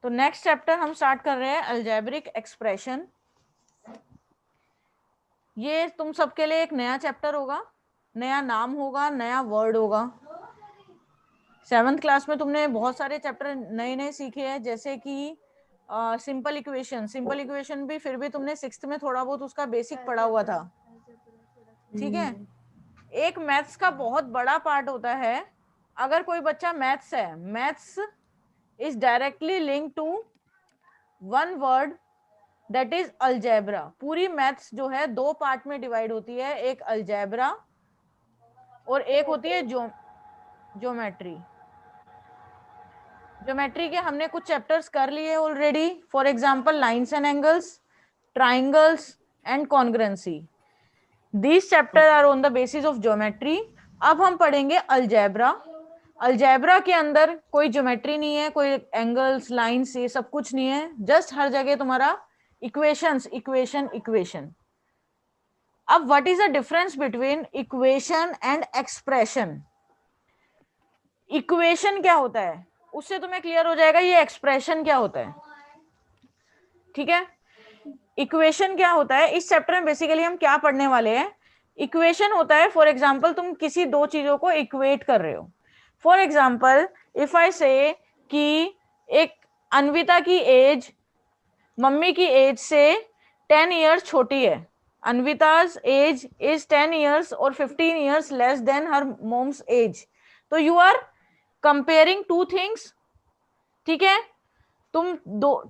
तो next chapter हम start कर रहे हैं अलजेब्रिक एक्सप्रेशन। ये तुम सबके लिए एक नया चैप्टर होगा, नया नाम होगा, नया वर्ड होगा। 7th क्लास में तुमने बहुत सारे चैप्टर नए नए सीखे हैं, जैसे कि सिंपल इक्वेशन भी फिर भी तुमने 6th में थोड़ा बहुत उसका बेसिक पढ़ा हुआ था। ठीक है, एक मैथ्स का बहुत बड़ा पार्ट होता है। अगर कोई बच्चा मैथ्स है, maths is directly link to one word that is algebra. पूरी मैथ्स जो है दो पार्ट में डिवाइड होती है, एक अलजेब्रा और एक होती है ज्योमेट्री। ज्योमेट्री के हमने कुछ चैप्टर्स कर लिए already, for example lines and angles, triangles and congruency. These chapter are on the basis of geometry. अब हम पढ़ेंगे अलजेब्रा। अलजेब्रा के अंदर कोई ज्योमेट्री नहीं है, कोई एंगल्स, लाइंस, ये सब कुछ नहीं है, जस्ट हर जगह तुम्हारा इक्वेशंस, इक्वेशन इक्वेशन। अब what is the difference between equation and expression? Equation क्या होता है उससे तुम्हें क्लियर हो जाएगा ये एक्सप्रेशन क्या होता है। ठीक है, इक्वेशन क्या होता है, इस चैप्टर में बेसिकली हम क्या पढ़ने वाले हैं। इक्वेशन होता है, फॉर एग्जांपल तुम किसी दो चीजों को इक्वेट कर रहे हो। फॉर एग्जांपल इफ आई से कि एक अन्विता की एज मम्मी की एज से 10 ईयर्स छोटी है। अन्विता's एज इज 10 ईयर्स और 15 years less than her mom's age. तो you are comparing two things. ठीक है, तुम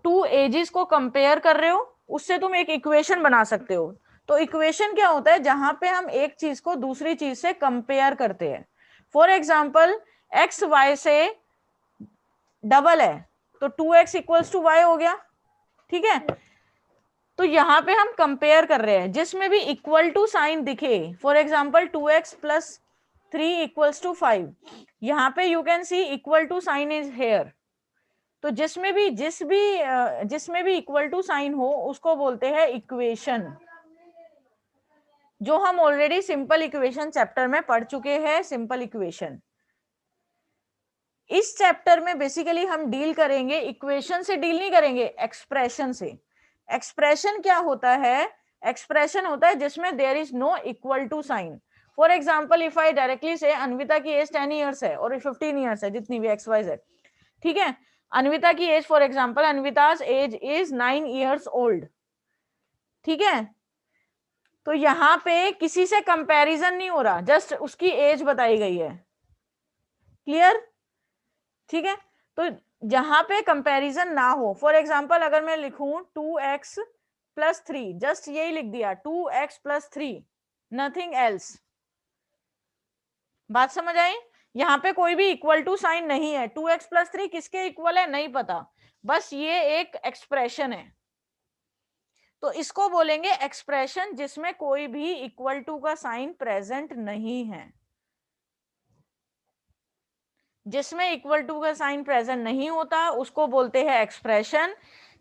टू एजेस को कंपेयर कर रहे हो, उससे तुम एक इक्वेशन बना सकते हो। तो इक्वेशन क्या होता है, जहां पे हम एक चीज को दूसरी चीज से कंपेयर करते हैं। फॉर एग्जाम्पल एक्स वाई से डबल है तो 2x इक्वल्स टू वाई हो गया। ठीक है, तो यहां पे हम कंपेयर कर रहे हैं, जिसमें भी इक्वल टू साइन दिखे, for example 2x plus 3 equals to 5, यहां पे you can see equal to sign is here. तो जिसमें भी इक्वल टू साइन हो उसको बोलते हैं इक्वेशन, जो हम ऑलरेडी सिंपल इक्वेशन चैप्टर में पढ़ चुके हैं। सिंपल इक्वेशन इस चैप्टर में बेसिकली हम डील करेंगे, इक्वेशन से डील नहीं करेंगे, एक्सप्रेशन से। एक्सप्रेशन क्या होता है? एक्सप्रेशन होता है जिसमें there is no equal to sign. For example if I directly से अन्विता की एज 10 ईयर्स है और 15 ईयर्स है, जितनी भी एक्स वाई जेड। ठीक है, अन्विता की age, for example Anvita's age is 9 years old. ठीक है, तो यहां पे किसी से कंपैरिजन नहीं हो रहा, जस्ट उसकी एज बताई गई है। क्लियर? ठीक है, तो जहां पे कंपैरिजन ना हो, फॉर एग्जांपल अगर मैं लिखूं 2x प्लस 3, जस्ट यही लिख दिया 2x प्लस 3, नथिंग एल्स। बात समझ आई? यहां पे कोई भी इक्वल टू साइन नहीं है। 2x प्लस 3 किसके इक्वल है नहीं पता, बस ये एक एक्सप्रेशन है। तो इसको बोलेंगे एक्सप्रेशन जिसमें कोई भी इक्वल टू का साइन प्रेजेंट नहीं है। जिसमें इक्वल टू का साइन प्रेजेंट नहीं होता उसको बोलते हैं एक्सप्रेशन,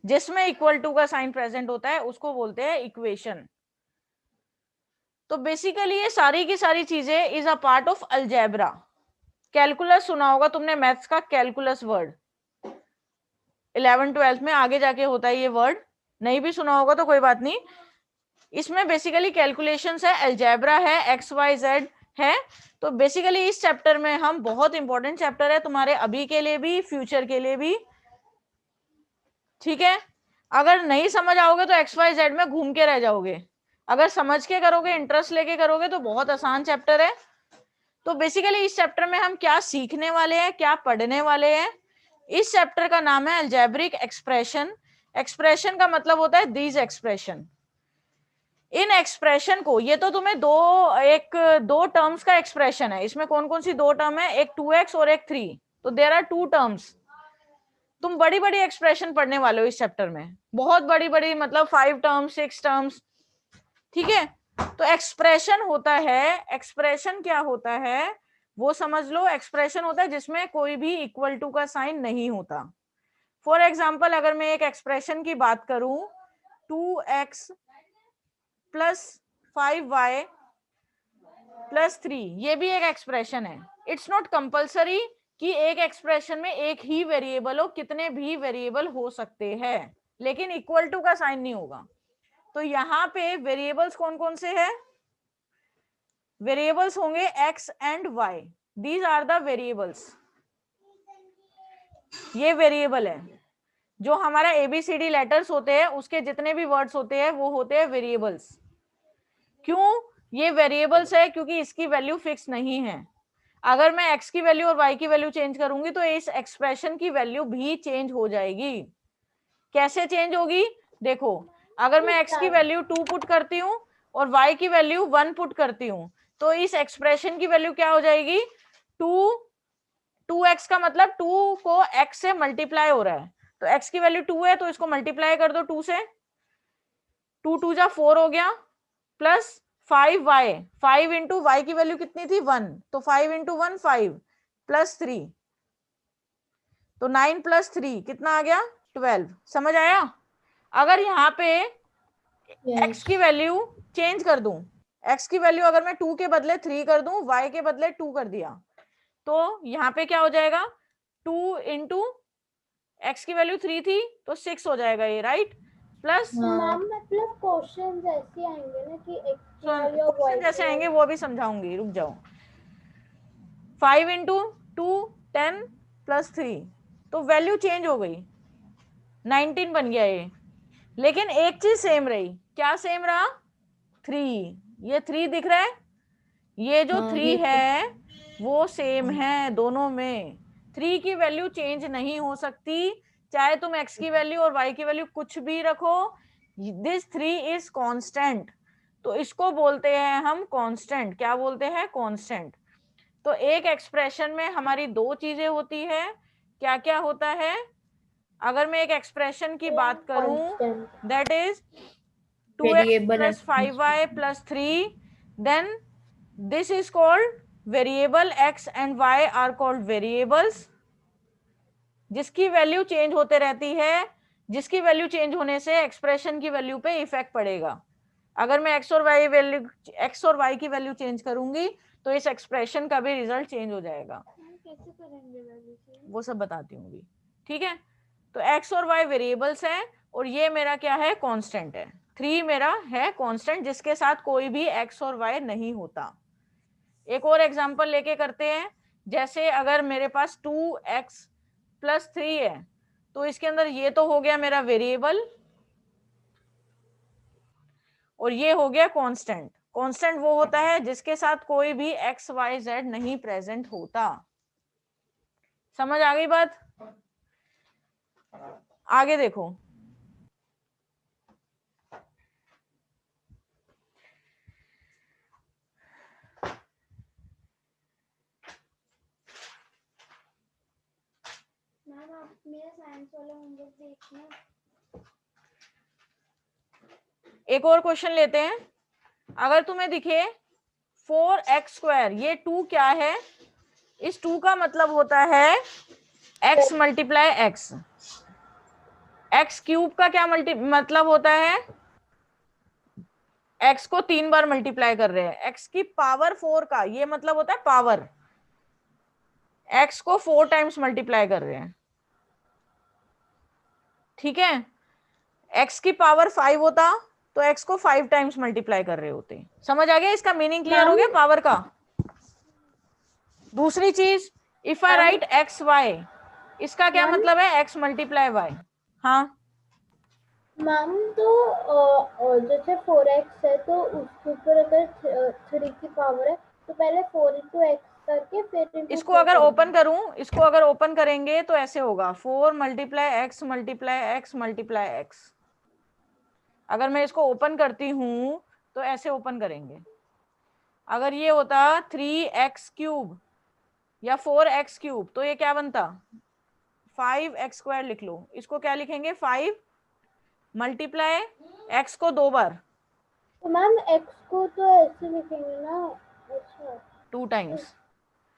जिसमें इक्वल टू का साइन प्रेजेंट होता है उसको बोलते हैं इक्वेशन। तो बेसिकली ये सारी की सारी चीजें is a part of algebra. Calculus सुना होगा तुमने, मैथ्स का कैलकुलस वर्ड 11th 12th में आगे जाके होता है ये वर्ड। नहीं भी सुना होगा तो कोई बात नहीं, इसमें बेसिकली कैलकुलेशंस है, अलजेब्रा है, एक्स वाई जेड है। तो बेसिकली इस चैप्टर में हम, बहुत इंपॉर्टेंट चैप्टर है तुम्हारे अभी के लिए भी, फ्यूचर के लिए भी। ठीक है, अगर नहीं समझ आओगे तो एक्स वाई जेड में घूम के रह जाओगे, अगर समझ के करोगे, इंटरेस्ट लेके करोगे तो बहुत आसान चैप्टर है। तो बेसिकली इस चैप्टर में हम क्या सीखने वाले हैं, क्या पढ़ने वाले हैं, इस चैप्टर का नाम है अलजेब्रिक एक्सप्रेशन। एक्सप्रेशन का मतलब होता है दीज एक्सप्रेशन। इन एक्सप्रेशन को, ये तो तुम्हें दो टर्म्स का एक्सप्रेशन है, इसमें कौन कौन सी दो टर्म है, एक 2x और एक 3, तो देयर आर टू टर्म्स। तुम बड़ी बड़ी एक्सप्रेशन पढ़ने वाले हो इस चैप्टर में, बहुत बड़ी बड़ी, मतलब 5 टर्म्स, 6 टर्म्स। ठीक है, तो एक्सप्रेशन होता है, एक्सप्रेशन क्या होता है वो समझ लो। एक्सप्रेशन होता है जिसमें कोई भी इक्वल टू का साइन नहीं होता। फॉर एग्जाम्पल अगर मैं एक एक्सप्रेशन की बात करूं, 2x प्लस 5y प्लस 3, ये भी एक एक्सप्रेशन है। इट्स नॉट कंपल्सरी कि एक एक्सप्रेशन में एक ही वेरिएबल हो, कितने भी वेरिएबल हो सकते हैं, लेकिन इक्वल टू का साइन नहीं होगा। तो यहाँ पे वेरिएबल्स कौन कौन से हैं? वेरिएबल्स होंगे x and y, these are the variables. ये वेरिएबल है, जो हमारा ABCD लेटर्स होते हैं उसके जितने भी वर्ड्स होते हैं वो होते हैं वेरिएबल्स। क्यों ये वेरिएबल्स है? क्योंकि इसकी वैल्यू फिक्स नहीं है। अगर मैं x की वैल्यू और y की वैल्यू चेंज करूंगी तो इस एक्सप्रेशन की वैल्यू भी चेंज हो जाएगी। कैसे चेंज होगी? देखो, अगर मैं x की वैल्यू 2 पुट करती हूँ और y की वैल्यू 1 पुट करती हूँ तो इस एक्सप्रेशन की वैल्यू क्या हो जाएगी? 2x का मतलब 2 को x से मल्टीप्लाई हो रहा है, तो x की वैल्यू 2 है तो इसको मल्टीप्लाई कर दो 2 से, 2 2 जा 4 हो गया, प्लस 5y, 5 इंटू वाई की वैल्यू कितनी थी? 1, तो 5 इंटू 1 5 प्लस 3, तो 9 प्लस 3 कितना आ गया? 12। समझ आया? अगर यहाँ पे x की वैल्यू चेंज कर दूं, x की वैल्यू अगर मैं 2 के बदले 3 कर दूं, y के बदले 2 कर दिया, तो यहाँ पे क्या हो जाएगा? 2 इंटू x की वैल्यू 3 थी तो 6 हो जाएगा ये, राइट? प्लस मैम मतलब क्वेश्चन ऐसे आएंगे ना कि x की वैल्यू और y क्वेश्चन जैसे आएंगे वो भी समझाऊंगी, रुक जाओ। 5 इंटू 2 10 प्लस 3, तो वैल्यू चेंज हो गई, 19 बन गया ये, लेकिन एक चीज सेम रही। क्या सेम रहा? 3। ये 3 दिख रहा है, ये जो 3 है वो सेम है दोनों में। 3 की वैल्यू चेंज नहीं हो सकती, चाहे तुम x की वैल्यू और y की वैल्यू कुछ भी रखो, दिस 3 इज कांस्टेंट। तो इसको बोलते हैं हम कांस्टेंट। क्या बोलते हैं? कांस्टेंट। तो एक एक्सप्रेशन में हमारी दो चीजें होती है। क्या क्या होता है? अगर मैं एक एक्सप्रेशन की बात करूं, that is 2x plus 5y plus 3, then this is called variable x and y are called variables, जिसकी वैल्यू चेंज होते रहती है, जिसकी वैल्यू चेंज होने से एक्सप्रेशन की वैल्यू पे इफेक्ट पड़ेगा। अगर मैं x और y की वैल्यू चेंज करूंगी तो इस एक्सप्रेशन का भी रिजल्ट चेंज हो जाएगा। कैसे करेंगे वैल्यू चेंज? वो सब बताती हूँ। ठीक है, तो x और y वेरिएबल्स हैं और ये मेरा क्या है? कांस्टेंट है। 3 मेरा है कांस्टेंट जिसके साथ कोई भी x और y नहीं होता। एक और एग्जांपल लेके करते हैं। जैसे अगर मेरे पास 2x प्लस 3 है तो इसके अंदर ये तो हो गया मेरा वेरिएबल और ये हो गया कांस्टेंट। कांस्टेंट वो होता है जिसके साथ कोई भी x y z नहीं प्रेजेंट होता। समझ आ गई बात? आगे देखो, मैम आप मेरा साइंस वाला होमवर्क देखना। एक और क्वेश्चन लेते हैं। अगर तुम्हें दिखे 4x², ये 2 क्या है? इस 2 का मतलब होता है x multiply x। X cube का क्या मतलब होता है? x को 3 बार मल्टीप्लाई कर रहे हैं। x की पावर 4 का ये मतलब होता है पावर, x को 4 टाइम्स मल्टीप्लाई कर रहे हैं। ठीक है, x की पावर 5 होता तो x को 5 टाइम्स मल्टीप्लाई कर रहे होते। समझ आ गया? इसका मीनिंग क्लियर हो गया पावर का। दूसरी चीज, if I write x y, इसका क्या मतलब है? x multiply y। हाँ मैम तो जैसे 4x है तो उसके ऊपर अगर 3 की पावर है तो पहले 4 इंटू एक्स करके फिर इंटू इसको अगर ओपन करूं, इसको अगर ओपन करेंगे तो ऐसे होगा 4 multiply x multiply x multiply x। अगर मैं इसको ओपन करती हूं तो ऐसे ओपन करेंगे। अगर ये होता 3x³ या 4x³ तो ये क्या बनता? 5x² लिख लो। इसको क्या लिखेंगे? 5 मल्टीप्लाई x को 2 बार, तो मैम x को तो ऐसे लिखेंगे ना। अच्छा 2 टाइम्स।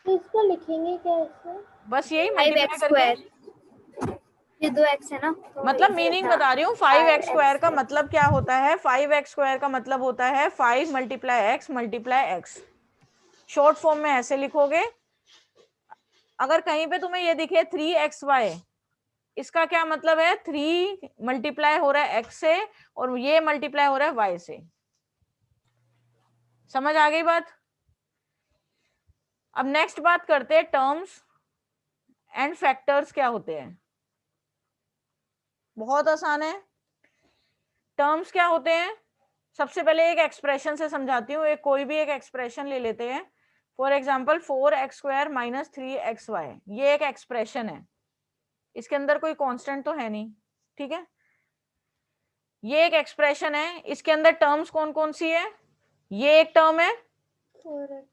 तो इसको लिखेंगे कैसे? बस यही मल्टीप्लाई करके, ये 2x है ना तो मतलब मीनिंग बता रही हूँ। 5x² का मतलब क्या होता है? 5x² का मतलब होता है 5 multiply x multiply x। Short form में ऐसे लिखोगे अगर कहीं पे तुम्हें ये दिखे 3xy, इसका क्या मतलब है? 3 मल्टीप्लाई हो रहा है x से और ये मल्टीप्लाई हो रहा है y से। समझ आ गई बात? अब नेक्स्ट बात करते हैं टर्म्स एंड फैक्टर्स क्या होते हैं। बहुत आसान है। टर्म्स क्या होते हैं? सबसे पहले एक एक्सप्रेशन से समझाती हूँ। एक कोई भी एक एक्सप्रेशन ले लेते हैं। For example 4x² minus 3xy, ये एक एक्सप्रेशन है। इसके अंदर कोई कांस्टेंट तो है नहीं, ठीक है। ये एक एक्सप्रेशन है, इसके अंदर टर्म्स कौन कौन सी है? ये एक टर्म है, 4x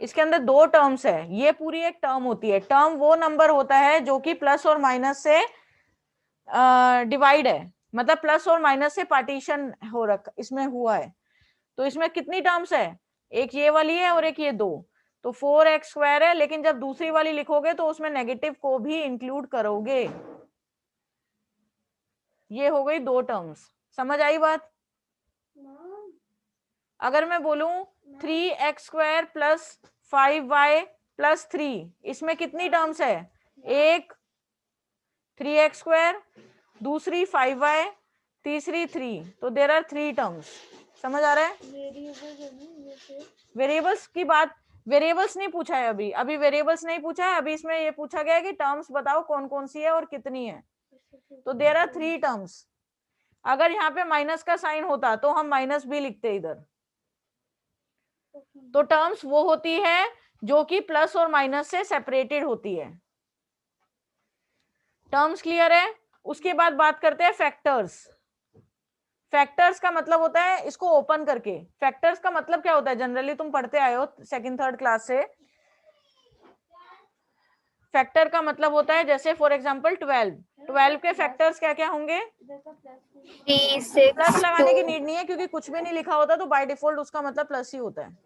इसके अंदर 2 टर्म्स है, ये पूरी एक टर्म होती है। टर्म वो नंबर होता है जो कि प्लस और माइनस से डिवाइड है, मतलब प्लस और माइनस से पार्टीशन हो रखा इसमें हुआ है। तो इसमें कितनी टर्म्स है? एक ये वाली है और एक ये 2। तो 4x² है, लेकिन जब दूसरी वाली लिखोगे तो उसमें नेगेटिव को भी इंक्लूड करोगे। ये हो गई 2 टर्म्स। समझ आई बात? अगर मैं बोलूं 3x² प्लस 5y प्लस 3, इसमें कितनी टर्म्स है? एक 3x², दूसरी 5y, तीसरी 3, तो देयर आर 3 टर्म्स। समझ आ रहा है? वेरिएबल्स की बात, वेरिएबल्स नहीं पूछा है अभी, अभी वेरिएबल्स नहीं पूछा है। अभी इसमें ये पूछा गया है कि टर्म्स बताओ कौन कौन सी है और कितनी है। तो देयर आर 3 टर्म्स। अगर यहाँ पे माइनस का साइन होता तो हम माइनस भी लिखते इधर। तो टर्म्स वो होती है जो कि प्लस और माइनस से सेपरेटेड होती है। टर्म्स क्लियर है? उसके बाद बात करते हैं फैक्टर्स। फैक्टर्स का मतलब होता है, इसको ओपन करके, फैक्टर्स का मतलब क्या होता है? जनरली तुम पढ़ते आए हो सेकंड थर्ड क्लास से। फैक्टर का मतलब होता है, जैसे फॉर एग्जांपल 12 के फैक्टर्स क्या क्या होंगे? 3, 6, प्लस लगाने की 2। नीड नहीं है, क्योंकि कुछ भी नहीं लिखा होता तो बाय डिफॉल्ट उसका मतलब प्लस ही होता है।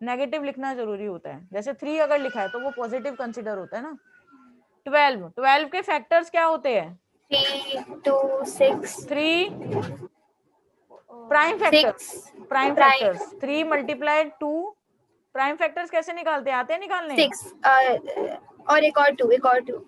नेगेटिव लिखना जरूरी होता है। जैसे 3 अगर लिखा है तो वो पॉजिटिव कंसीडर होता है ना। 12 के फैक्टर्स क्या होते हैं? 3, 2, 6, 3 prime factors. 6 prime prime, factors 3 multiply 2। Prime factors कैसे निकालते हैं? आते हैं निकालने? 6 और एक और 2, एक और 2।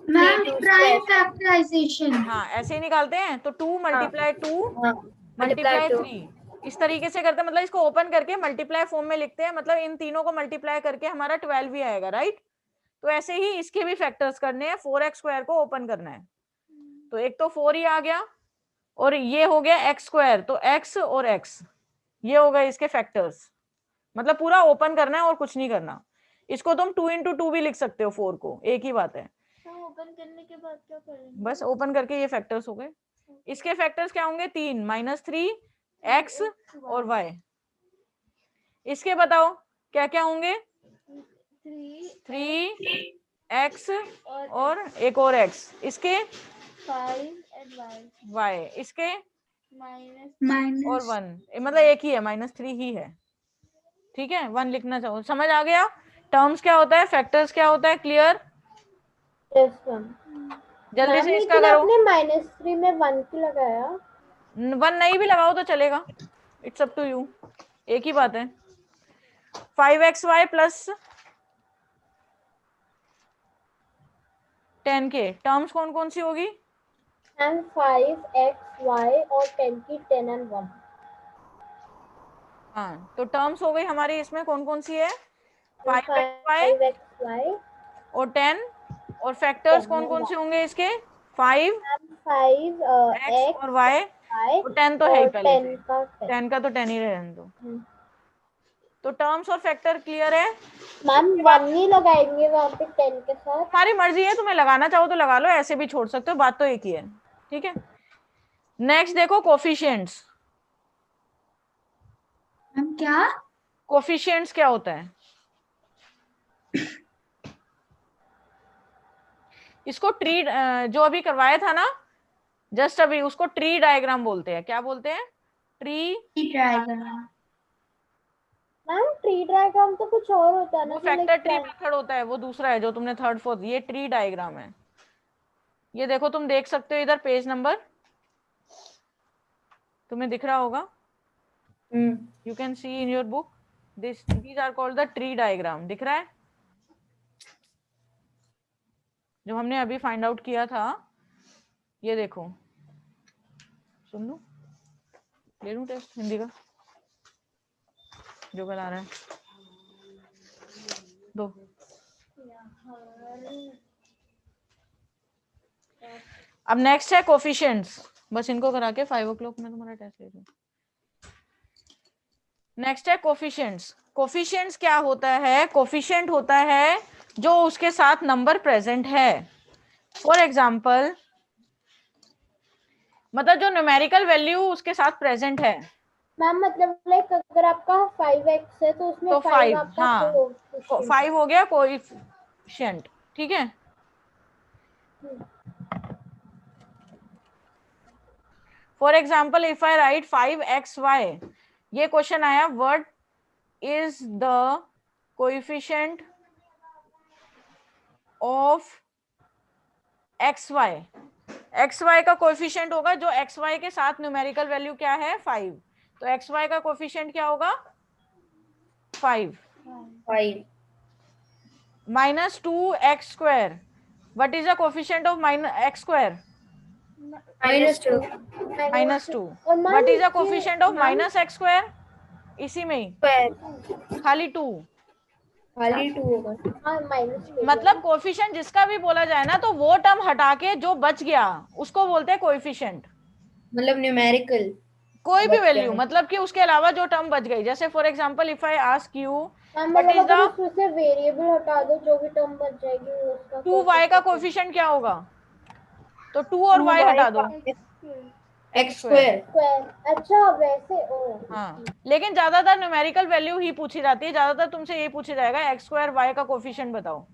Ma'am 3, 2 prime square. फैक्टराइजेशन। हाँ, ऐसे ही निकालते हैं। तो 2 हाँ मल्टीप्लाई 2 हाँ, मल्टीप्लाई मल्टीप्लाई 2। 3, इस तरीके से करते हैं। मतलब इसको ओपन करके मल्टीप्लाई फॉर्म में लिखते हैं, मतलब इन तीनों को मल्टीप्लाई करके हमारा 12 ही आएगा, राइट। तो ऐसे ही इसके भी फैक्टर्स करने हैं। 4x² को ओपन करना है, तो एक तो 4 ही आ गया, और ये हो गया x², तो x और x, ये हो गए इसके फैक्टर्स। मतलब पूरा ओपन करना है और कुछ नहीं करना। इसको तुम 2 into 2 भी लिख सकते हो, 4 को, एक ही बात है। ओपन करने के बाद क्या करेंगे? बस ओपन करके ये फैक्टर्स हो गए। इसके फैक्टर्स क्या होंगे? 3 माइनस 3 x और y। इसके बताओ क्या क्या होंगे? 3x और एक और x। इसके 5 and y। इसके माइनस और माइनस 1, मतलब एक ही है, -3 ही है, ठीक है। 1 लिखना चाहो। समझ आ गया? टर्म्स क्या होता है, फैक्टर्स क्या होता है, क्लियर? जल्दी मैम से इसका लेकिन करो। आपने -3 में 1 क्यों लगाया? 1 नहीं भी लगाओ तो चलेगा, इट्स अप टू यू, एक ही बात है। 5xy प्लस 10 के टर्म्स कौन कौन सी होगी? मैम 5xy और 10 की 10 and 1। हाँ, तो टर्म्स हो गई हमारी, इसमें कौन कौन सी है? 5xy 5xy और 10। और फैक्टर्स 10 कौन and कौन 1। से होंगे इसके? 5 5 x x और y, y और 10 तो है ही और पहले 10 से। का 10। 10 का तो 10 ही रहने दो। तो टर्म्स और फैक्टर क्लियर है? मैम इसके 1 बाद ही लगाएंगे वहाँ पे 10 के साथ। तुम्हारी मर्जी है, तुम्हें लगाना चाहो तो लगा लो, ऐसे भी छोड़ सकते हो, बात तो एक ही है, ठीक है। नेक्स्ट देखो कोफिशिएंट्स। मैम क्या? कोफिशिएंट्स क्या होता है? इसको ट्री, जो अभी करवाया था ना जस्ट अभी, उसको ट्री डायग्राम बोलते हैं। क्या बोलते हैं? Tree. Diagram. Ma'am tree diagram तो कुछ और होता है ना, वो जो फैक्टर ट्री लाइक मेथड होता है, वो दूसरा है जो तुमने थर्ड फोर्थ, ये ट्री डायग्राम है। ये देखो, तुम देख सकते हो इधर पेज नंबर, तुम्हें दिख रहा होगा, you can C in your book. these are called the tree diagram. दिख रहा है जो हमने अभी फाइंड आउट किया था? ये देखो, सुन लूं, ले लूं टेस्ट हिंदी का जो कल आ रहा है, दो। अब नेक्स्ट है कोफिशिएंट्स, बस इनको करा के 5 o'clock में तुम्हारा टेस्ट ले लूं। नेक्स्ट है कोफिशिएंट्स। कोफिशिएंट्स क्या होता है? कोफिशिएंट होता है जो उसके साथ नंबर प्रेजेंट है। फॉर एग्जाम्पल, मतलब जो न्यूमेरिकल वैल्यू उसके साथ प्रेजेंट है। मैम मतलब लाइक अगर आपका 5x है तो उसमें तो 5 5, आपका हाँ, कोएफिशिएंट 5 हो गया कोएफिशिएंट, ठीक है। For example, if I right 5xy, ये क्वेश्चन आया, what is the coefficient of xy। xy का कोएफिशिएंट होगा जो xy के साथ न्यूमेरिकल वैल्यू क्या है? 5। तो xy का कोएफिशिएंट क्या होगा? 5 5 minus 2x square. What is the coefficient of x square? -2 minus 2. और मैम What is the इसके- coefficient of ma'am minus x square? इसी में ही स्क्वायर खाली 2। खाली 2 होगा। हाँ माइनस मतलब कोएफिशिएंट जिसका भी बोला जाए ना, तो वो टर्म हटा के जो बच गया उसको बोलते हैं कोएफिशिएंट। मतलब न्यूमेरिकल कोई भी बच वैल्यू, गया। मतलब कि उसके अलावा जो टर्म बच गई। जैसे for example, if I ask you ma'am what मतलब इज अगर द उसमें से वेरिएबल हटा दो जो भी टर्म बच जाएगी वो उसका 2y का कोएफिशिएंट क्या होगा? तो 2 और y 2y हटा दो, x स्क्वायर। स्क्वायर। अच्छा वैसे ओ हाँ। लेकिन ज्यादातर न्यूमेरिकल वैल्यू ही पूछी जाती है, ज्यादातर तुमसे यही पूछा जाएगा एक्स स्क्वायर वाई का कोफिशिएंट बताओ।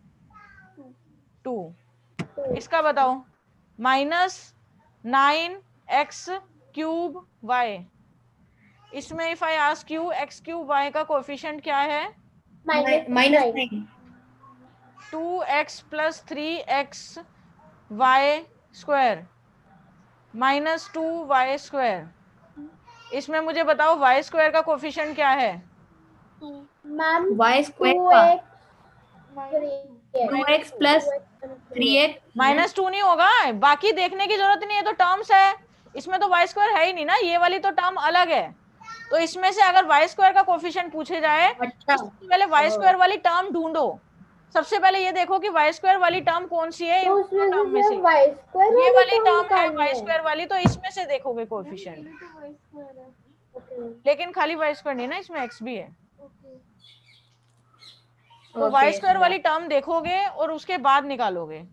2। इसका बताओ, -9x³ इसमें if I ask you x³ का कोफिशिएंट क्या है? -9 2x + 3xy² -2y²। इसमें मुझे बताओ y² का कोफिशिएंट क्या है? मैम y स्क्वायर का 2x 2x + 3x -2 नहीं होगा, बाकी देखने की जरूरत नहीं है, तो टर्म्स है। इसमें तो y² है ही नहीं ना, ये वाली तो टर्म अलग है। तो इसमें से अगर y² का कोफिशिएंट पूछे जाए, अच्छा तो सबसे पहले y² वाली टर्म ढूंढो। सबसे पहले ये देखो कि y² वाली टर्म कौन सी है इन तो दोनों उसमें टर्म में से से। y स्क्वायर ये वाली वाली टर्म टर्म है निकालनी है। y² वाली, तो इसमें से देखोगे कोफिशिएंट। ओके लेकिन खाली y² नहीं है ना, इसमें x भी है। तो ओके y² वाली टर्म देखोगे और उसके बाद निकालोगे।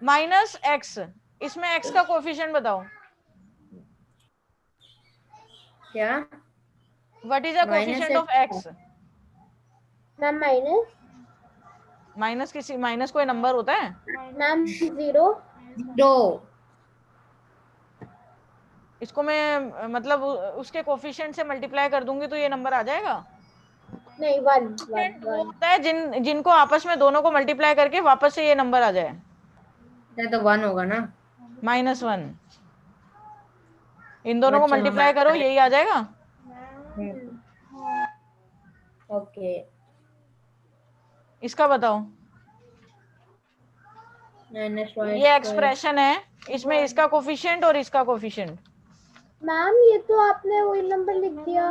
-x, इसमें x का कोफिशिएंट बताओ। क्या what is the coefficient of x? Ma'am minus minus कोई नंबर होता है? मैम 0 2 इसको मैं मतलब उसके कोफिशिएंट से मल्टीप्लाई कर दूंगी तो ये नंबर आ जाएगा। नहीं 1 कोफिशिएंट 1 वो 1 होता है जिनको आपस में दोनों को मल्टीप्लाई करके वापस से ये नंबर आ जाए। तो 1 होगा ना। -1, इन दोनों को अच्छा मल्टीप्लाई करो, यही आ जाएगा। ओके इसका बताओ, -y ये एक्सप्रेशन है, इसमें इसका कोफिशिएंट और इसका कोफिशिएंट। मैम ये तो आपने वही नंबर लिख दिया।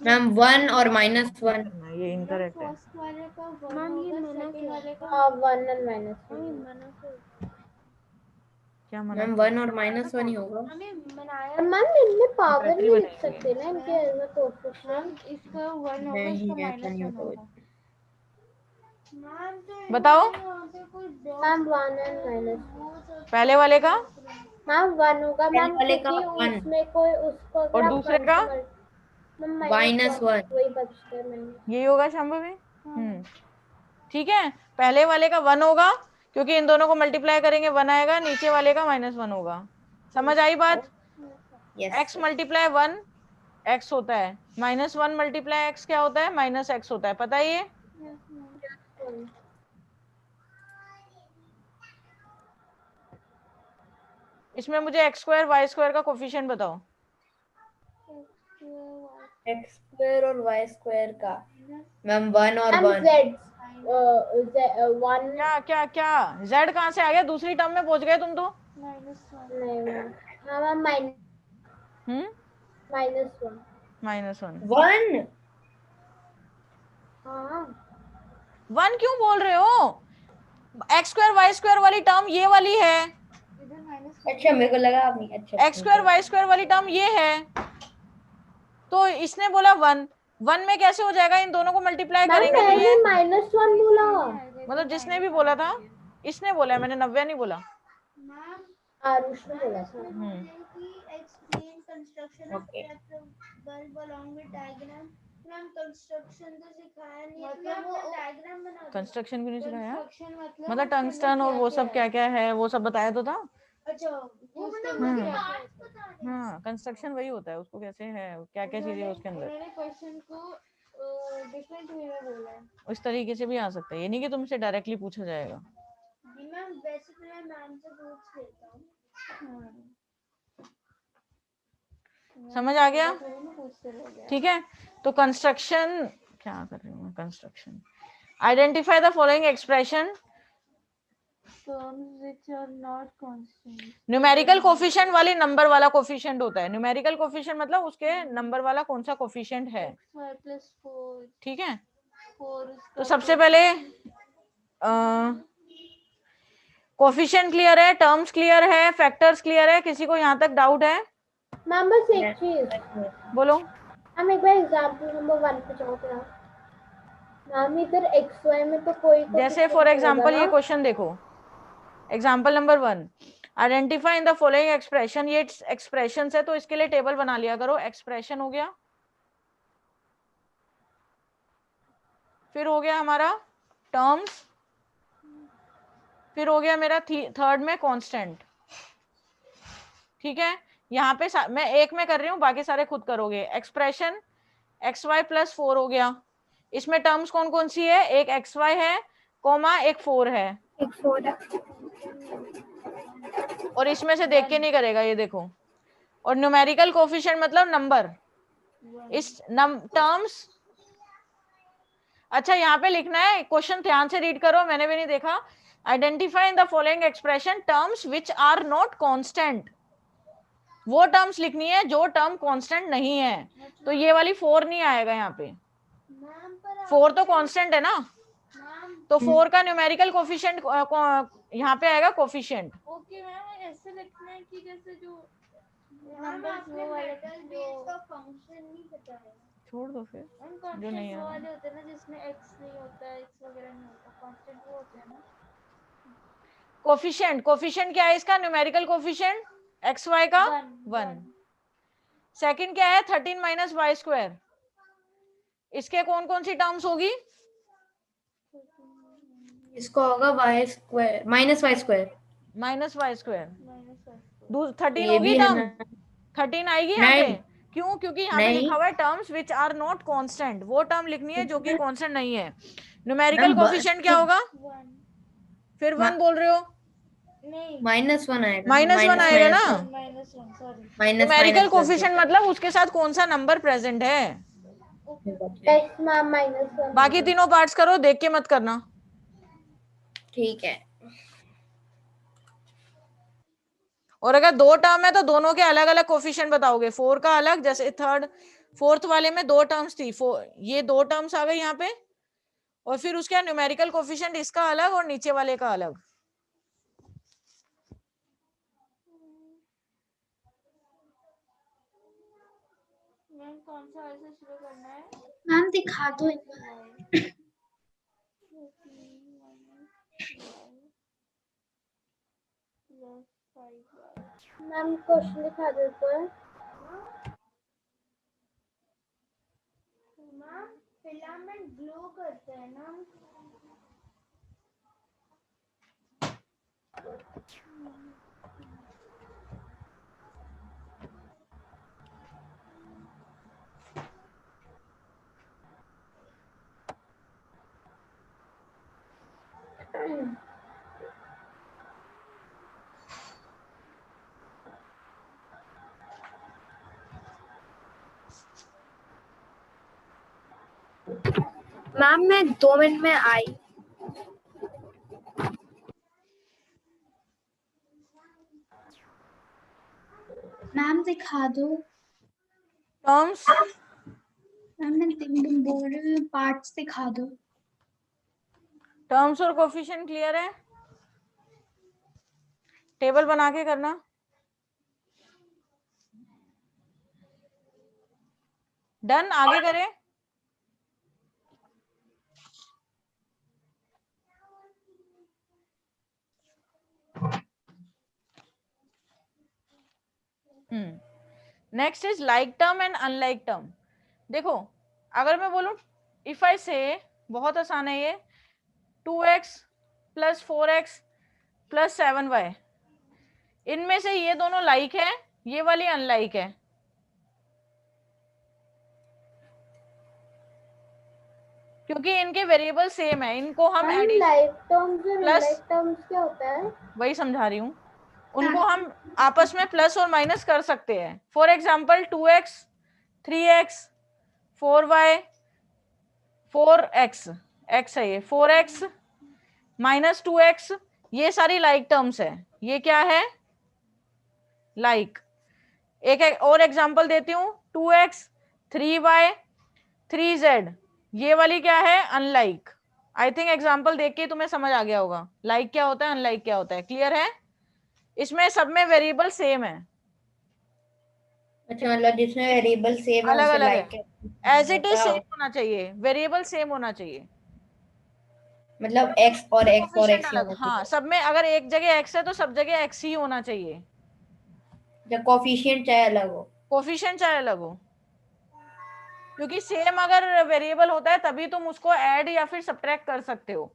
मैम 1 और -1 ये इनकरेक्ट है। हाँ 1 और -1 क्या मना? मैम 1 और -1 ही होगा। मैम इनमें पावर बैटरी नहीं लिख बनेगी। सकते ना इनके एज अ कोएफिशिएंट। नहीं ऐसा नहीं होगा। बताओ मैम 1 और -1 पहले वाले का मैम 1 होगा मैम वाले का क्योंकि 1 उसमें कोई उसको अगर और आप दूसरे 1 का से मैम -1 वही बचते हैं मैंने। यही होगा शांभवी। ठीक है, पहले वाले का 1 होगा क्योंकि इन दोनों को मल्टीप्लाई करेंगे 1 आएगा, नीचे वाले का -1 होगा। समझ आई बात? यस x × 1 x होता है, -1 × x क्या होता है? -x होता है, पता है ये? इसमें मुझे x² y² का कोफिशिएंट बताओ। x स्क्वायर और y स्क्वायर का मैम 1 और मैम 1 z 1 क्या क्या क्या z कहाँ से आ गया? दूसरी टर्म में पहुंच गए तुम तो। नहीं मैम, हाँ मैम हम्म, -1 -1 1 हाँ 1 क्यों बोल रहे हो? एक्स स्क्वायर वाई स्क्वायर वाली टर्म ये वाली है, अच्छा मेरे को लगा आप नहीं अच्छा एक्स स्क्वायर वाई स्क्वायर वाली टर्म ये है, तो इसने बोला 1, 1 में कैसे हो जाएगा? इन दोनों को मल्टीप्लाई मैम करेंगे तो ये, मैंने -1 बोला। मतलब जिसने भी बोला था, इसने बोला है, मैंने नव्या नहीं बोला। मैम आरुष ने बोला था। explain construction of Okay. bulb along with diagram. Ma'am construction तो सिखाया नहीं है, मतलब वो डायग्राम बना दो। कंस्ट्रक्शन भी नहीं सिखाया, कंस्ट्रक्शन मतलब टंगस्टन और वो सब क्या क्या है वो सब बताया तो था। अच्छा वो हाँ, कंस्ट्रक्शन वही होता है, उसको कैसे है, क्या क्या चीजें हैं उसके अंदर, उन्होंने क्वेश्चन को डिफरेंट वे में बोला है। उस तरीके से भी आ सकता है, ये नहीं कि तुमसे डायरेक्टली पूछा जाएगा। मैम वैसे तो मैं मैम से पूछ लेता हूँ। समझ आ गया? ठीक है, तो कंस्ट्रक्शन क्या कर रही हूँ मैं, construction identify the following expression, terms which are not constant. Numerical coefficient वाली नंबर वाला कोफिशिएंट होता है। न्यूमेरिकल कोफिशिएंट मतलब उसके नंबर वाला कौन सा कोफिशिएंट है, y plus 4 ठीक है। 4 तो सबसे पहले कोफिशिएंट क्लियर है, टर्म्स क्लियर है, फैक्टर्स क्लियर है, किसी को यहाँ तक डाउट है? मैम बस एक चीज, बोलो। हम एक बार एग्जाम्पल नंबर 1 पे जाओ क्या? मैम इधर एक्स वाई में तो कोई जैसे फॉर एग्जांपल ये क्वेश्चन देखो, example number 1, identify in the following expression, ये एक्सप्रेशन है तो इसके लिए टेबल बना लिया करो। एक्सप्रेशन हो गया, फिर हो गया हमारा टर्म्स, फिर हो गया मेरा थर्ड में कांस्टेंट, ठीक है। यहाँ पे मैं एक में कर रही हूँ, बाकी सारे खुद करोगे। एक्सप्रेशन एक्स वाई प्लस 4 हो गया, इसमें टर्म्स कौन कौन सी है, एक एक्स वाई है, कोमा एक 4 है, एक 4 है। और इसमें से देख के नहीं करेगा, ये देखो। और न्यूमेरिकल कोफिशिएंट मतलब नंबर, इस टर्म्स, अच्छा यहाँ पे लिखना है, क्वेश्चन ध्यान से रीड करो, मैंने भी नहीं देखा। Identify in the following expression terms which are not constant, वो टर्म्स लिखनी है जो टर्म कांस्टेंट नहीं है, तो ये वाली 4 नहीं आएगा यहाँ पे, 4 तो कांस्टेंट है ना, तो 4 का न्यूमेरिकल कोफिशिएंट यहाँ पे आएगा कोफिशिएंट। ओके मैम ऐसे लिखना है कि जैसे जो नंबर्स वो वाले जो फंक्शन नहीं पता है, छोड़ दो फिर, उन जो नहीं कांस्टेंट वो है वाले होते हैं ना जिसमें x नहीं होता, x वगैरह नहीं होता, कांस्टेंट वो होते हैं ना। कोफिशिएंट, कोफिशिएंट क्या है इसका, न्यूमेरिकल कोफिशिएंट एक्स वाई का 1। सेकंड क्या है, 13 माइनस वाई स्क्वायर, इसके कौन कौन सी टर्म्स होगी, इसको होगा y square minus y square, minus y square, 13 ये होगी भी है टर्म, ना? 13 आएगी यहाँ पे। नहीं क्यों? क्योंकि यहाँ पे नहीं लिखा हुआ है terms which are not constant, वो टर्म लिखनी है जो कि कांस्टेंट नहीं है। न्यूमेरिकल मैम कोफिशिएंट क्या होगा, फिर 1 बोल रहे हो, -1 आएगा ना, -1 माइनस आएगा ना। Minus sorry minus numerical minus plus coefficient मतलब उसके साथ कौन सा नंबर प्रेजेंट है। एक्स मैम -1 बाकी तीनों पार्ट्स करो, देख के मत करना। ठीक है। और अगर दो टर्म है तो दोनों के अलग अलग कोफिशिएंट बताओगे, 4 का अलग, जैसे फोर्थ वाले में 2 टर्म्स थी, ये 2 टर्म्स आ गई यहाँ पे, और फिर उसके न्यूमेरिकल कोफिशिएंट इसका अलग और नीचे वाले का अलग। मैम कौन सा ऐसे शुरू करना है? मैम दिखा दो एक बार। मैम क्वेश्चन दिखा दो एक बार। मैम फिलामेंट ग्लो करता है ना। मैम मैं 2 मिनट में आई। मैम दिखा दो। टर्म्स मैम मैं बोल रही हूँ पार्ट्स दिखा दो। टर्म्स और कोफिशिएंट क्लियर है? टेबल बना के करना। डन, आगे करें। Next is like term and unlike term. देखो अगर मैं बोलूं इफ आई से, बहुत आसान है ये, 2x plus 4x plus 7y, इनमें से ये दोनों लाइक है, ये वाली अनलाइक है, क्योंकि इनके वेरिएबल सेम है। इनको हम मैम एडिशन लाइक टर्म्स और प्लस, इनलाइक टर्म्स क्या होता है? वही समझा रही हूँ, उनको हम आपस में प्लस और माइनस कर सकते हैं। For example 2x 3x 4y 4x, x है ये, 4x माइनस 2x, ये सारी लाइक टर्म्स है। ये क्या है? लाइक। एक और एग्जांपल देती हूँ, 2x 3y 3z, ये वाली क्या है? अनलाइक। आई थिंक एग्जांपल देख के तुम्हें समझ आ गया होगा लाइक क्या होता है, अनलाइक क्या होता है। क्लियर है? इसमें सब में वेरिएबल सेम है, अच्छा मतलब जिसमें वेरिएबल सेम है अलग उसे अलग लाइक है। एज इट इज होता सेम है। होना चाहिए, वेरिएबल सेम होना चाहिए, मतलब x और x और कोफिशिएंट x ही अलग। होना हाँ, चाहिए। सब में अगर एक जगह x है तो सब जगह x ही होना चाहिए, जब कोफिशिएंट चाहे अलग हो। कोफिशिएंट चाहे अलग हो, क्योंकि सेम अगर वेरिएबल होता है तभी तुम उसको ऐड या फिर सब्ट्रैक्ट कर सकते हो।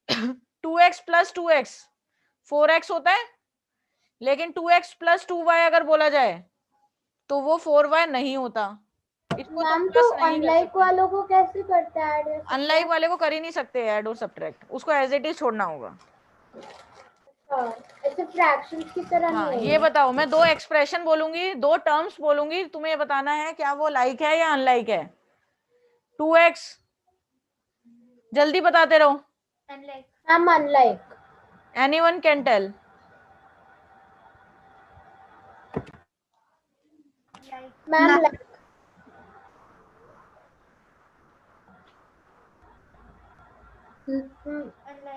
2x प्लस 2x 4x होता है, लेकिन 2x प्लस 2y अगर बोला जाए तो वो 4y नहीं होता, इसको तुम मैम तो प्लस नहीं कर अनलाइक सकते। वालों को कैसे करते हैं ऐड या अनलाइक सब्ट्रैक्ट? वाले को कर ही नहीं सकते ऐड और सब्ट्रैक्ट, उसको एज इट इज छोड़ना होगा। ऐसे फ्रैक्शंस की तरह नहीं हाँ, है ये बताओ, मैं दो एक्सप्रेशन बोलूंगी, दो टर्म्स बोलूंगी, तुम्हें ये बताना है क्या वो लाइक है या अनलाइक है। 2x, जल्दी बताते रहो। Ma'am unlike. Anyone can tell. Ma'am like.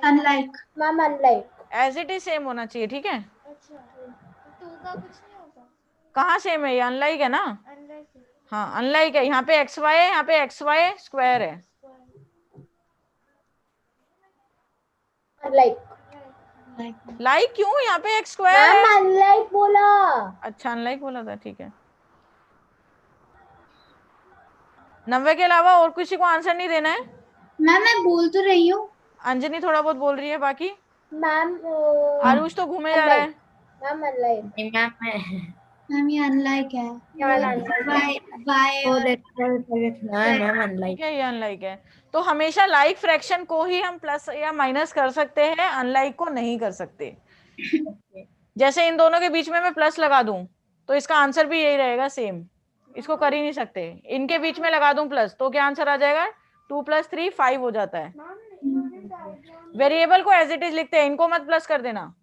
Unlike. Ma'am unlike. As it is same होना चाहिए, ठीक है? अच्छा, टू का कुछ नहीं होगा? कहाँ सेम है? ये अनलाइक है ना। अनलाइक है। हाँ अनलाइक है, यहाँ पे एक्स वाई है, यहाँ पे एक्स वाई स्क्वायर है। अनलाइक। लाइक क्यों? यहाँ पे एक्स स्क्वायर मैम है। अनलाइक बोला। अच्छा, अनलाइक बोला था, ठीक है। 90 के अलावा और किसी को आंसर नहीं देना है? मैम मैं बोल तो रही हूँ। अंजनी थोड़ा बहुत बोल रही है, बाकी मैम आरुष तो घूमे जा रहा है। Ma'am unlike. नहीं मैम मैं मैम ये अनलाइक है। बाय बाय वो और मैम अनलाइक। ठीक है, ये अनलाइक है। तो हमेशा लाइक फ्रैक्शन को ही हम प्लस या माइनस कर सकते हैं, अनलाइक को नहीं कर सकते। जैसे इन दोनों के बीच में मैं प्लस लगा दूं तो इसका आंसर भी यही रहेगा, सेम। इसको कर ही नहीं सकते। इनके बीच में लगा दूं प्लस तो क्या आंसर आ जाएगा? 2 + 3 5 हो जाता है। वेरिएबल को एज इट इज लिखते हैं, इनको मत प्लस कर देना।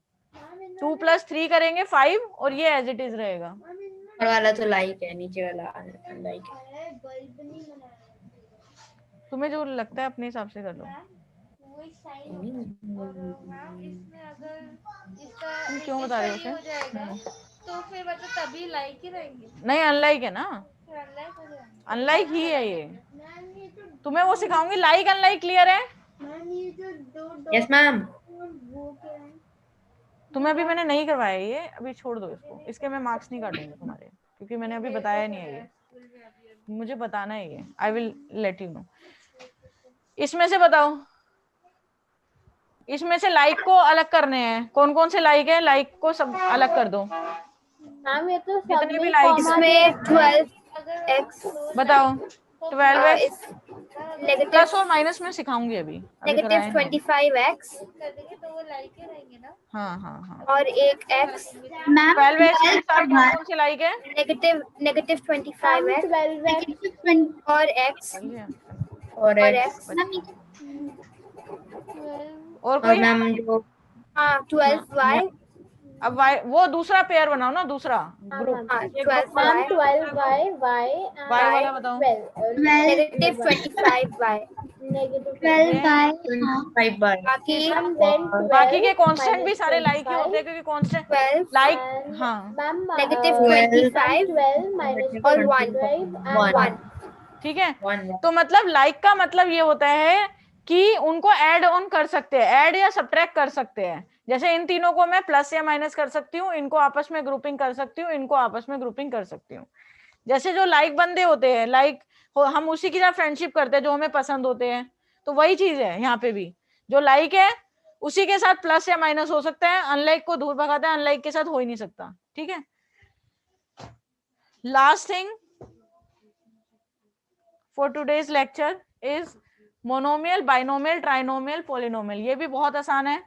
2 + 3 करेंगे 5 और ये एज इट इज रहेगा। ऊपर वाला तो लाइक है, नीचे वाला अनलाइक है। तुम्हें जो लगता है अपने हिसाब से कर लो। इसमें अगर इसका तुम क्यों बता रहे हो इसका ये उसे? हो जाएगा तो फिर मतलब तभी लाइक ही रहेंगे। नहीं, अनलाइक है ना, फिर अनलाइक हो जाएगा। अनलाइक ही है ये। तुम्हें वो सिखाऊंगी, लाइक अनलाइक। क्लियर है? Yes ma'am. तुम्हें अभी मैंने नहीं करवाया ये, अभी छोड़ दो इसको, इसके मैं मार्क्स नहीं काटूंगी तुम्हारे, क्योंकि मैंने अभी बताया नहीं है ये, मुझे बताना है ये। I will let you know. इसमें से बताओ, इसमें से लाइक को अलग करने हैं। कौन कौन से लाइक है? लाइक को सब अलग कर दो, मैम ये तो सब जितने भी में लाइक कॉमा इसमें दिया है। 12x बताओ। 12x प्लस और माइनस में सिखाऊंगी अभी नेगेटिव कराए हैं। 25x कर देंगे तो वो लाइक ही रहेंगे ना। हाँ हाँ हाँ। और एक x 12x के साथ कौन कौन सी लाइक है? नेगेटिव 25x और x और और x x और और कोई है? मैम जो हाँ 12y अब y वो दूसरा पेयर बनाओ ना, दूसरा ग्रुप। हाँ ये group 12y 12y y y वाला बताओ। 12 नेगेटिव 25y नेगेटिव ये 25 बाय बाकी मैम देन और बाकी के 12 कांस्टेंट भी सारे लाइक ही 25 होते हैं, क्योंकि कांस्टेंट 12 लाइक and हाँ मैम नेगेटिव 12 25 12 minus और 25 and 1 ठीक है। 1 तो मतलब लाइक का मतलब ये होता है कि उनको ऐड ऑन कर सकते हैं, ऐड या सब्ट्रैक्ट कर सकते हैं। जैसे इन तीनों को मैं प्लस या माइनस कर सकती हूँ, इनको आपस में ग्रुपिंग कर सकती हूँ, इनको आपस में ग्रुपिंग कर सकती हूँ। जैसे जो लाइक बंदे होते हैं, लाइक हम उसी की साथ फ्रेंडशिप करते हैं जो हमें पसंद होते हैं, तो वही चीज है यहाँ पे भी। जो लाइक है उसी के साथ प्लस या माइनस हो सकता है, अनलाइक को दूर भगाता है, अनलाइक के साथ हो ही नहीं सकता। ठीक है। Last thing for today's lecture is monomial, binomial, trinomial, polynomial. ये भी बहुत आसान है,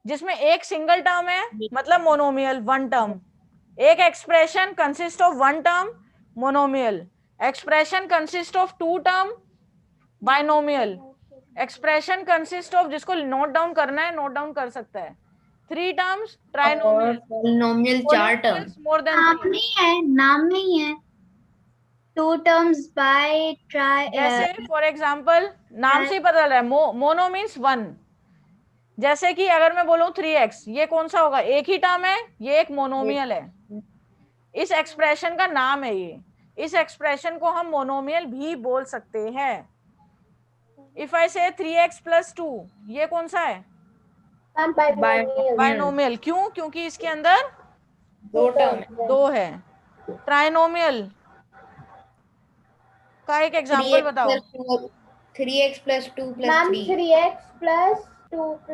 जिसमें एक सिंगल टर्म है मतलब मोनोमियल, वन टर्म। एक expression consist of one term, monomial. Expression consist of two term, binomial. Expression consist of, जिसको नोट डाउन करना है नोट डाउन कर सकता है, थ्री टर्म्स, और trinomial. Polynomial 4 term. More than नाम थ्री। नहीं है, नाम नहीं है। 2 terms by try जैसे फॉर एग्जाम्पल नाम से ही पता चल रहा है, मोनो मीन्स वन। जैसे कि अगर मैं बोलूं 3x, ये कौन सा होगा? एक ही टर्म है, ये एक मोनोमियल है। इस एक्सप्रेशन का नाम है ये। इस एक्सप्रेशन को हम मोनोमियल भी बोल सकते हैं। इफ आई से 3x + 2, ये कौन सा है? Ma'am binomial binomial. क्यों? क्योंकि इसके अंदर 2 टर्म है। दो है। ट्राइनोमियल का एक एग्जांपल बताओ। 3x + 2 + ma'am 3। 3x + 2 +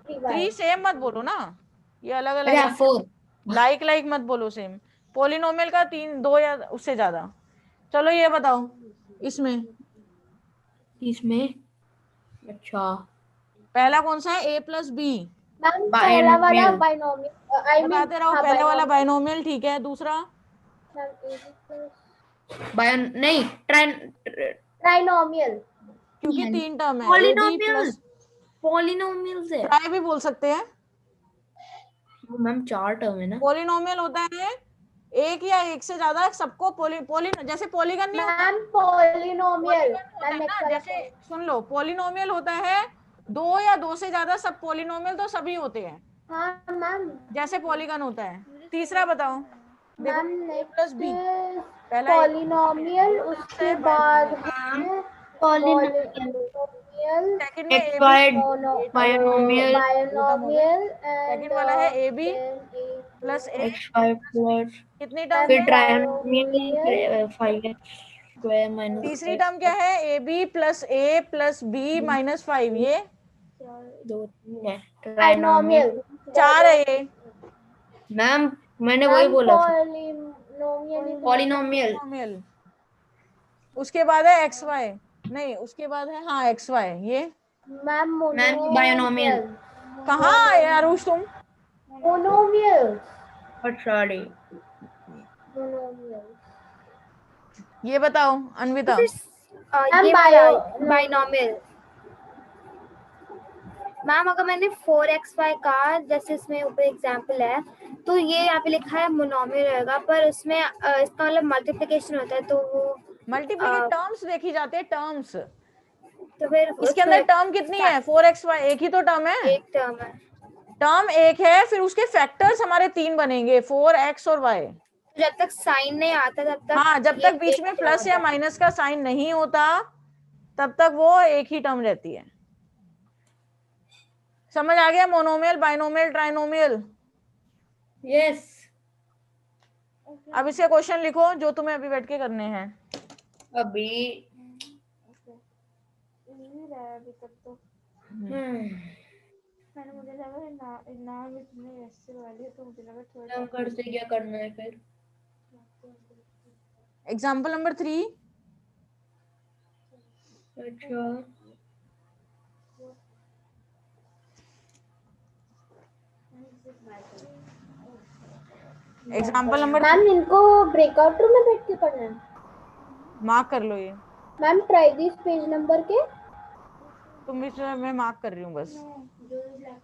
3y 3 same मत बोलो ना, ये अलग अलग अच्छा है। 4। लाइक लाइक मत बोलो सेम। पॉलिनोमियल का 3, 2 या उससे ज्यादा। चलो ये बताओ इसमें अच्छा पहला कौन सा है? a + b। मैम पहला वाला बाइनोमियल। बाइनोमियल आई मीन बताते रहो। हाँ पहले वाला बाइनोमियल बाइनोमियल, ठीक है। दूसरा मैम AB+ बायन नहीं ट्राइनोमियल क्योंकि 3 टर्म है, a b पॉलिनोमियल। + पॉलिनोमियल से ट्राई भी बोल सकते हैं। मैम 4 टर्म है ना। पॉलिनोमियल होता है एक या एक से ज्यादा सबको जैसे पॉलीगन नहीं होता। मैम पॉलिनोमियल पॉलीगन होता मैम है नेक्स्ट ना, वाला जैसे सुन लो, पॉलिनोमियल होता है 2 या 2 से ज्यादा सब। पॉलिनोमियल तो सभी होते हैं, हाँ मैम जैसे पॉलीगन होता है। तीसरा बताओ। देखो मैम a + b, नेक्स्ट पहला a पॉलिनोमियल उसके बाद है पॉलिनोमियल सेकंड में a b, XY mono binomial binomial second and वाला है a b then + a। XY plus कितनी टर्म मैम फिर है? ट्रायनोमियल बायनोमियल फिर 5x² - तीसरी टर्म क्या x है? ab + a + b - 5। ये 2 3 है। बायनोमियल ट्रायनोमियल 4 है ये। मैम मैंने वही मैम बोला था। पॉलिनोमियल ही तो पॉलिनोमियल पॉलिनोमियल। उसके बाद है xy, नहीं उसके बाद है हाँ xy। ये मैम मैम बायनोमियल। मोनोमियल कहाँ है अरुष तुम? मोनोमियल सॉरी मोनोमियल ये बताओ अन्विता। मैम ये वाला बाइनोमियल। मैम अगर मैंने 4xy का जैसे इसमें ऊपर एग्जांपल है तो ये यहाँ पे लिखा है मोनोमियल रहेगा, पर उसमें इसका मतलब मल्टीप्लिकेशन होता है तो वो मल्टीप्लिकेट टर्म्स देखी जाते हैं, टर्म्स। तो फिर इसके अंदर टर्म कितनी है? 4xy, एक ही तो टर्म है। एक टर्म है। टर्म एक है, फिर उसके फैक्टर्स हमारे 3 बनेंगे, 4x और y। जब तक साइन नहीं आता तब तक हाँ, जब ये तक बीच एक में टर्म प्लस या होता है। माइनस का साइन नहीं होता तब तक वो एक ही टर्म रहती है। समझ आ गया? Monomial, binomial, trinomial. यस। अब इसके क्वेश्चन लिखो जो तुम्हें अभी बैठ के करने हैं। अभी इजी रहा है अभी तक तो। मैंने मुझे लगा नाम इतने ऐसे वाले तो मुझे लगा थोड़ा हम घर से क्या करना है फिर? Example number 3। अच्छा एग्जाम्पल नंबर मैम इनको ब्रेकआउट रूम में बैठ के करना है। मार्क कर लो, ये ma'am try this page number के। तुम भी मैं मार्क कर रही हूँ बस।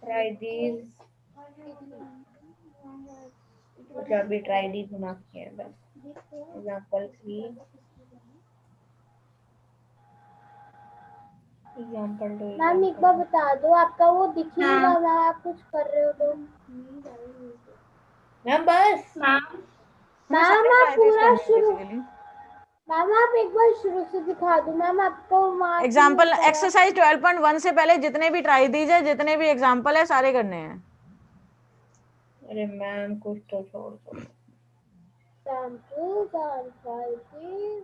ट्राई दीज, जो अभी ट्राई दीज मार्क किया बस। एग्जांपल 3, एग्जांपल 2, मैम एक बार बता दो, आपका वो दिख ही नहीं रहा मैम, आप कुछ कर रहे हो तो। मैम बस हमें मैम सारे आप ट्राई पूरा करने हैं शुरू, बेसिकली। मैम आप एक बार शुरू से दिखा दो मैम, आपको मार्क एग्जाम्पल एक्सरसाइज 12.1 से पहले जितने भी ट्राई दीजिए, जितने भी एग्जाम्पल है सारे करने हैं। अरे मैम कुछ तो छोड़ दो। Samples and varieties.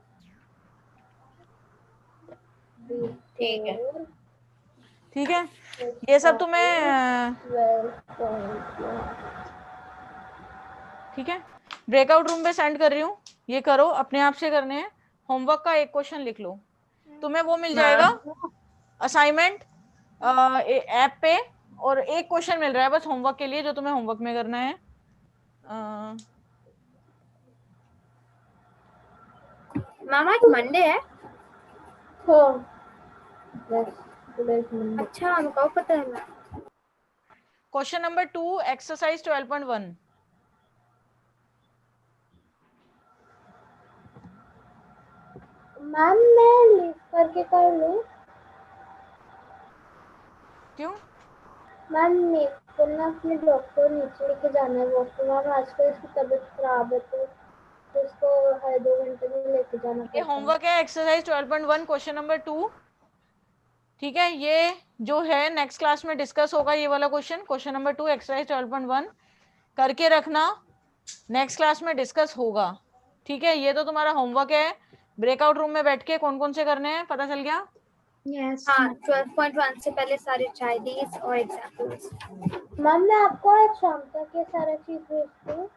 ठीक है। ठीक है, ये सब तुम्हें 12.1. ठीक है, ब्रेकआउट रूम पे सेंड कर रही हूँ, ये करो, अपने आप से करने हैं। होमवर्क का एक क्वेश्चन लिख लो, तुम्हें वो मिल जाएगा असाइनमेंट ऐप पे, और एक क्वेश्चन मिल रहा है बस होमवर्क के लिए, जो तुम्हें होमवर्क में करना है। मैम आज मंडे है। हाँ, yes, today's Monday. अच्छा हमको पता है ma'am. Question number 2 exercise 12.1। Ma'am मैं लिख करके कर लूँ? क्यों? मैम मेरे को ना अपने डॉक्टर नीचे लेके जाना है वॉशरूम। मैम आजकल इसकी तबीयत खराब है तो इसको हर 2 घंटे में लेके जाना ये पड़ता है। होमवर्क है एक्सरसाइज 12.1 क्वेश्चन नंबर 2। ठीक है, ये जो है नेक्स्ट क्लास में डिस्कस होगा, ये वाला क्वेश्चन नंबर 2 एक्सरसाइज 12.1 करके रखना, नेक्स्ट क्लास में डिस्कस होगा। ठीक है, ये तो तुम्हारा होमवर्क है, ब्रेकआउट रूम में बैठ के कौन कौन से करने हैं पता चल गया? यस हाँ 12.1 से पहले सारे ट्राई दीज और एग्जाम्पल्स। मैम मैं आपको आज शाम तक ये सारा चीज भेज दूँ?